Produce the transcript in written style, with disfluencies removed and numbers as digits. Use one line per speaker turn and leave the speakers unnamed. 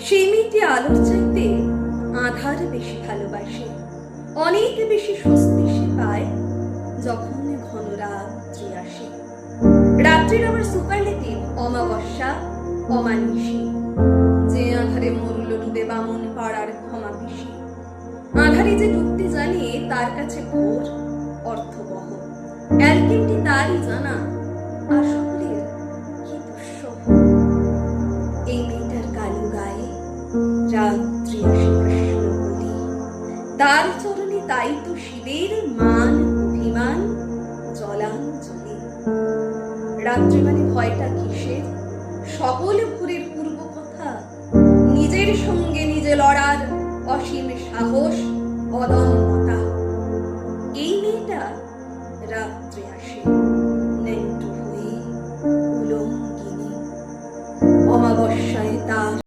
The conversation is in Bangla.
সেই মেয়েটি আলোর চাইতে আধার বেশি ভালোবাসে, অনেক বেশি স্বস্তি সে পায় যখন ঘন রাত্রি আসে। রাত্রির আবার সুপারলেটিভ অমাবস্যা, অমানিসী। যে আধারে মরুল ডুবে বামন পাড়ার ক্ষমা পিসি, আধারে যে ডুবতে জানে তার কাছে ভোর অর্থবহ। অ্যালকেমটি তারই জানা, আসলের কি দুঃসহ। এই মেয়েটার কালো গায়ে রাত্রি আসে কৃষ্ণ বলি, তার চরণে তাই তো শিবের মান অভিমান জলাঞ্জলি। রাত্রি মানে ভয়টা কিসের? সকল ভোরের পূর্ব কথা, নিজের সঙ্গে নিজে লড়ার অসীম সাহস, অদম্যতা।